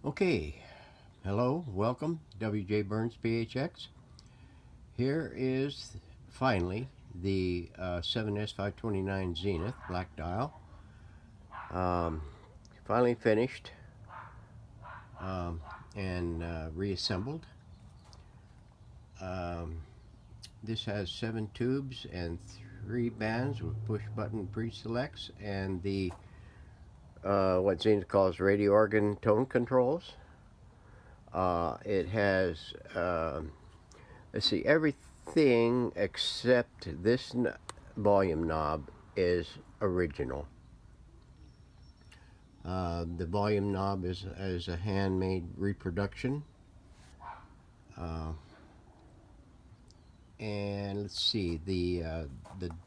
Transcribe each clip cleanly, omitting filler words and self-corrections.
Okay, hello, welcome, WJ Burns PHX. Here is finally the 7S529 Zenith black dial. Um, Finally finished and reassembled. Um, this has 7 tubes and 3 bands with push button pre-selects and the what Zenith calls radio organ tone controls. It has let's see, everything except this volume knob is original. The volume knob is a handmade reproduction. And let's see, the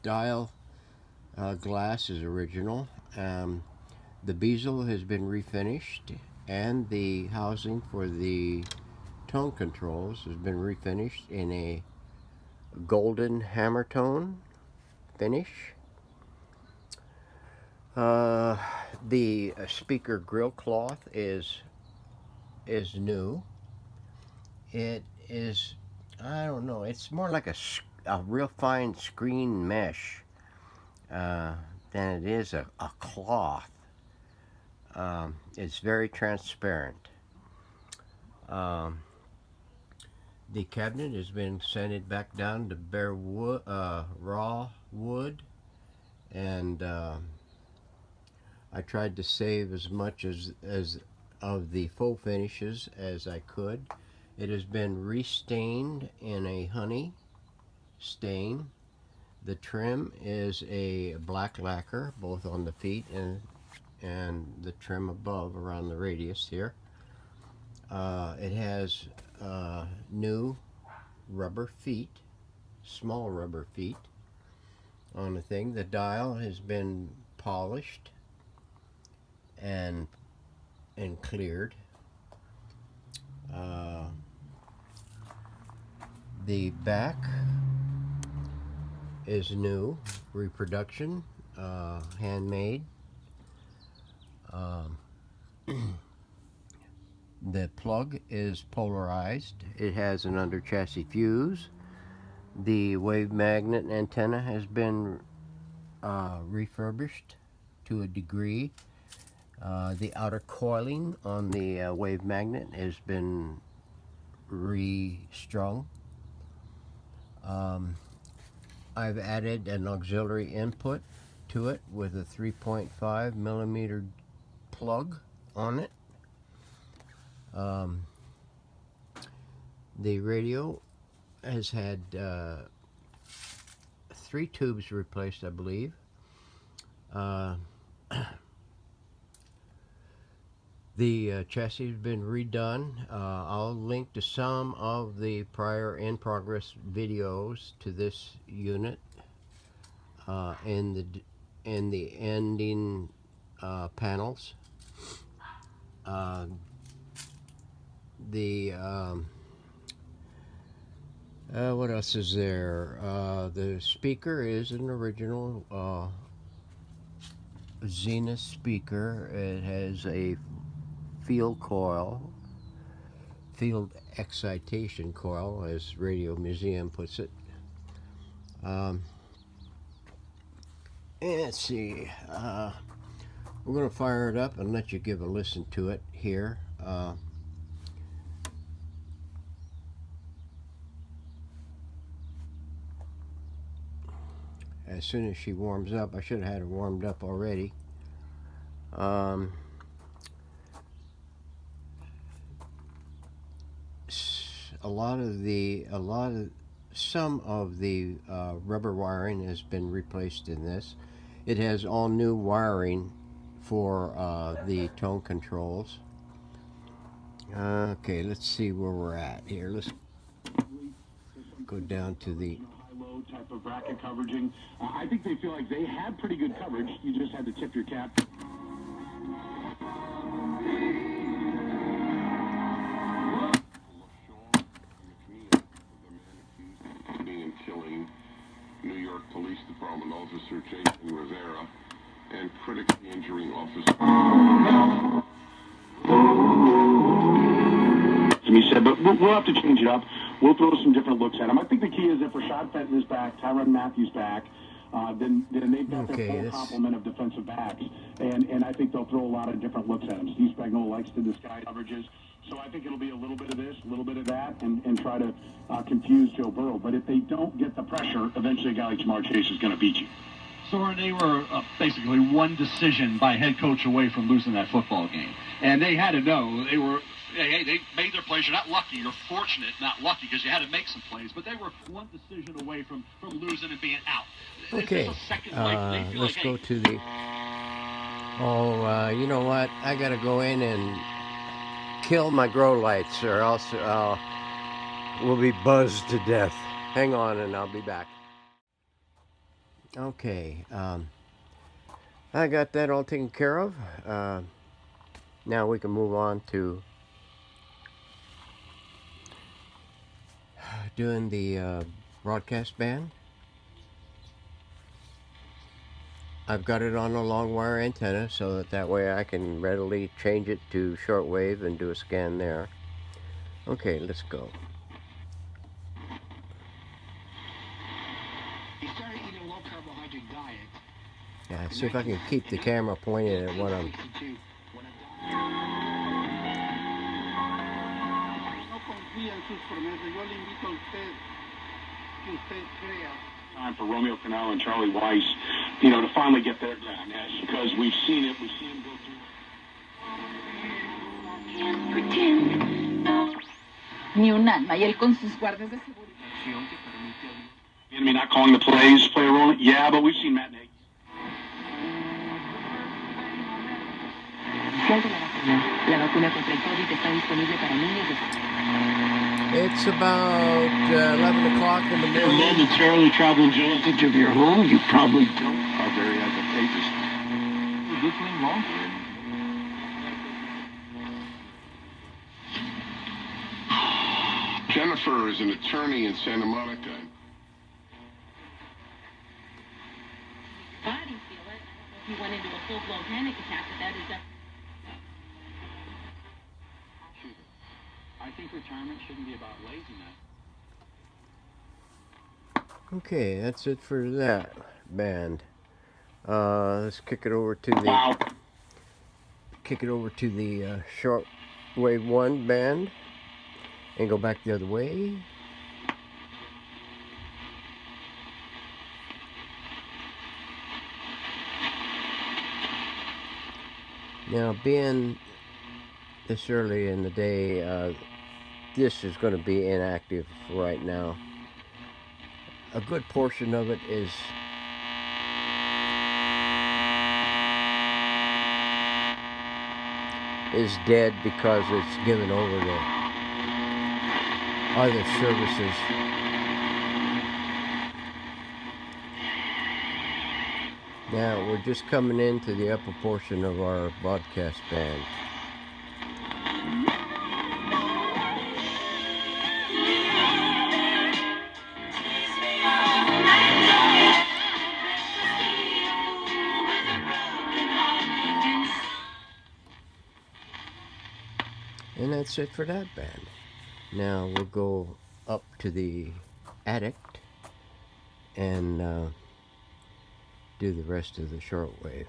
dial glass is original. The bezel has been refinished, and the housing for the tone controls has been refinished in a golden hammer tone finish. The speaker grill cloth is new. It is, I don't know, it's more like a real fine screen mesh than it is a cloth. It's very transparent. The cabinet has been sanded back down to bare wood, raw wood, and I tried to save as much as of the faux finishes as I could. It has been restained in a honey stain. The trim is a black lacquer, both on the feet and the trim above around the radius here. It has new rubber feet, small rubber feet on the thing. The dial has been polished and cleared. The back is new, reproduction, handmade. The plug is polarized. It has an under chassis fuse. The wave magnet antenna has been refurbished to a degree. The outer coiling on the wave magnet has been restrung. I've added an auxiliary input to it with a 3.5 millimeter plug on it. The radio has had 3 tubes replaced, I believe. The chassis has been redone. I'll link to some of the prior in-progress videos to this unit in the ending panels. What else is there? The speaker is an original Zenith speaker. It has a field excitation coil, as Radio Museum puts it. And let's see, we're going to fire it up and let you give a listen to it here. As soon as she warms up, I should have had it warmed up already. Some of the rubber wiring has been replaced in this. It has all new wiring for the tone controls. Okay, let's see where we're at here. Let's go down to the high-low type of bracket coveraging. I think they feel like they had pretty good coverage. You just had to tip your cap. And killing New York Police Department officer Jason Rivera and critically injuring officer. He said, but we'll have to change it up. We'll throw some different looks at him. I think the key is if Rashad Fenton is back, Tyrann Mathieu's back, then they've got their full complement of defensive backs. And I think they'll throw a lot of different looks at him. Steve Spagnuolo likes to disguise coverages. So I think it'll be a little bit of this, a little bit of that, and try to confuse Joe Burrow. But if they don't get the pressure, eventually a guy like Jamar Chase is going to beat you. So they were basically one decision by head coach away from losing that football game. And they had to know they made their plays. You're not lucky. You're fortunate, not lucky, because you had to make some plays. But they were one decision away from losing and being out. Okay, let's go to the... you know what? I got to go in and kill my grow lights, or else we'll be buzzed to death. Hang on, and I'll be back. Okay, I got that all taken care of. Now we can move on to doing the broadcast band. I've got it on a long wire antenna so that way I can readily change it to shortwave and do a scan there. Okay, let's go. He started eating a low carbohydrate diet. Yeah, see if I can keep the camera pointed at what I'm... Time for Romeo Crennel and Charlie Weiss, to finally get their down, because we've seen him go through. Ni un alma, y él con sus guardias de seguridad. Enemy not calling the plays, play a role. Yeah, but we've seen Matt Nagy. La vacuna contra el COVID está disponible para niños de... It's about 11 o'clock in the morning. Momentarily traveling advantage of your home, you probably don't are very advantageous. This thing long. Jennifer is an attorney in Santa Monica. Body feel it. He went into a full-blown panic attack, but that is... I think retirement shouldn't be about laziness. Okay, that's it for that band. Let's kick it over to the shortwave 1 band and go back the other way. Now, being this early in the day, this is going to be inactive right now. A good portion of it is dead because it's given over to other services. Now we're just coming into the upper portion of our broadcast band. And that's it for that band. Now we'll go up to the attic and do the rest of the shortwave.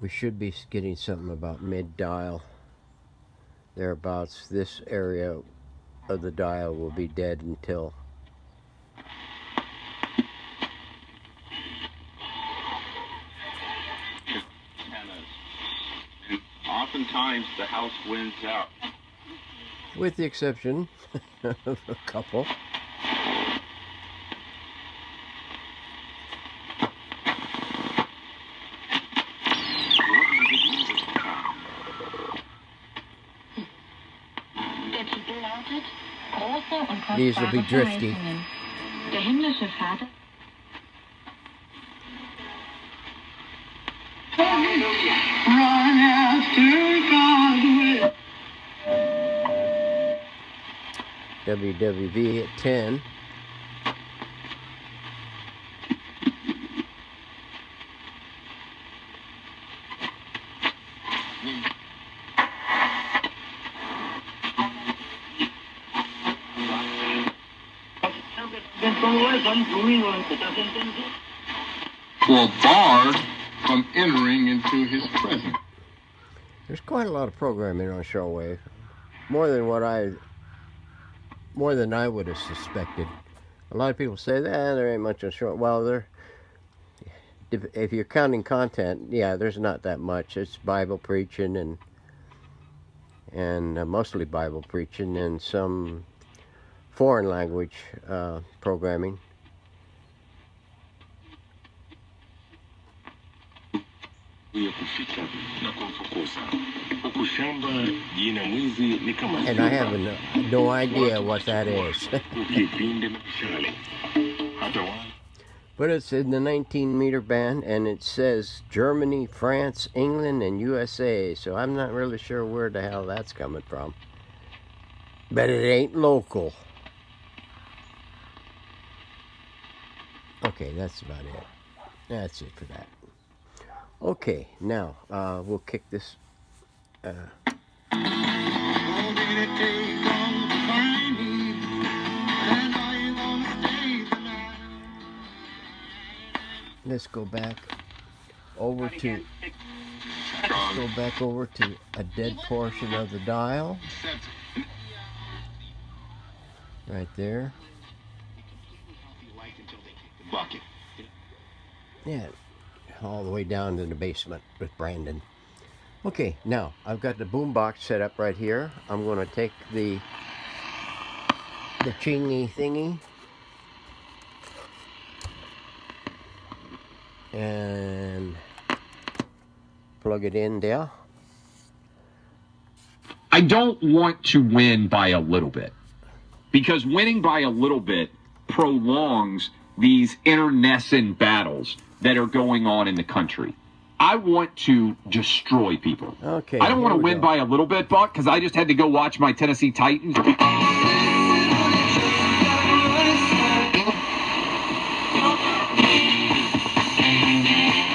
We should be getting something about mid-dial. Thereabouts, this area of the dial will be dead until oftentimes the house wins out. With the exception of a couple. These will be drifty. Der himmlische Vater. Run after God with WWV at 10. Or barred from entering into his presence. There's quite a lot of programming on shortwave, more than I would have suspected. A lot of people say that there ain't much on short. Well, if you're counting content, yeah, there's not that much. It's Bible preaching and mostly Bible preaching and some foreign language programming. And I have no idea what that is. But it's in the 19-meter band, and it says Germany, France, England, and USA. So I'm not really sure where the hell that's coming from. But it ain't local. Okay, that's about it. That's it for that. Okay, now we'll kick this. Let's go back over to a dead portion of the dial. Right there. Yeah, all the way down to the basement with Brandon. Okay, now I've got the boombox set up right here. I'm going to take the chingy thingy and plug it in there. I don't want to win by a little bit, because winning by a little bit prolongs these internecine battles that are going on in the country. I want to destroy people. Okay. I don't want to win by a little bit, Buck, because I just had to go watch my Tennessee Titans.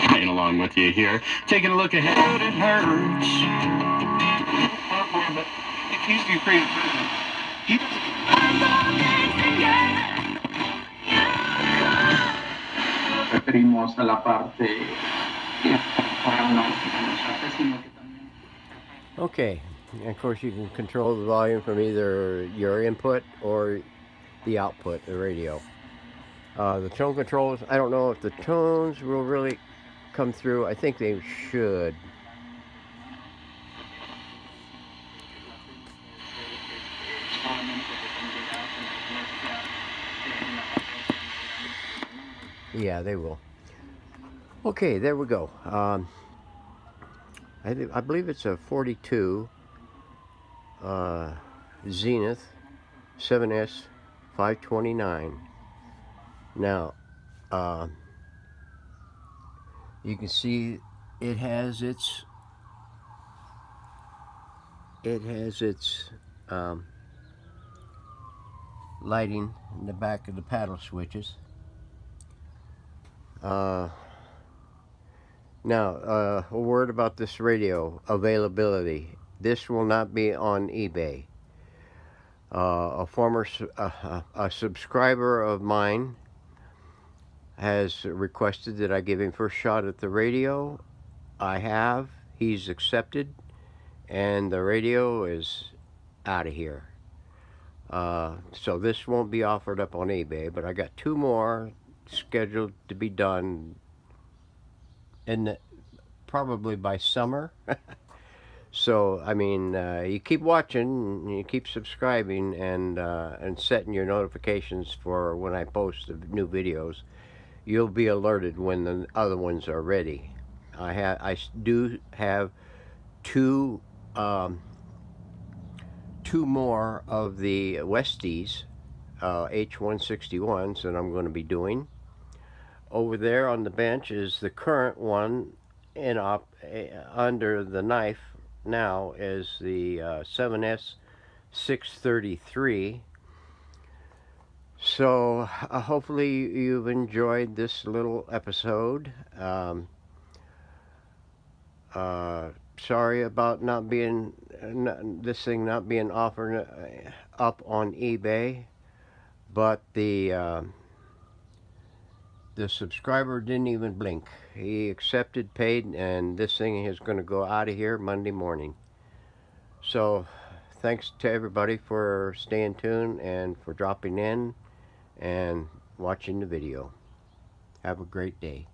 Playing along with you here. Taking a look ahead. It hurts. But he's the Ukrainian president. He referimos a la parte. Okay, and of course you can control the volume from either your input or the output, the radio. The tone controls, I don't know if the tones will really come through. I think they should. Yeah, they will. Okay, there we go. I believe it's a 42 Zenith 7S 529. Now, you can see it has its lighting in the back of the paddle switches. Now, a word about this radio availability. This will not be on eBay. A former subscriber of mine has requested that I give him first shot at the radio. I have. He's accepted, and the radio is out of here. So this won't be offered up on eBay, but I got two more scheduled to be done probably by summer. So I mean, you keep watching, you keep subscribing, and setting your notifications for when I post the new videos. You'll be alerted when the other ones are ready. I do have two more of the Westies H161s that I'm going to be doing. Over there on the bench is the current one under the knife now is the 7S 633. So hopefully you've enjoyed this little episode. Sorry about this thing not being offered up on eBay, but the The subscriber didn't even blink. He accepted, paid, and this thing is going to go out of here Monday morning. So thanks to everybody for staying tuned and for dropping in and watching the video. Have a great day.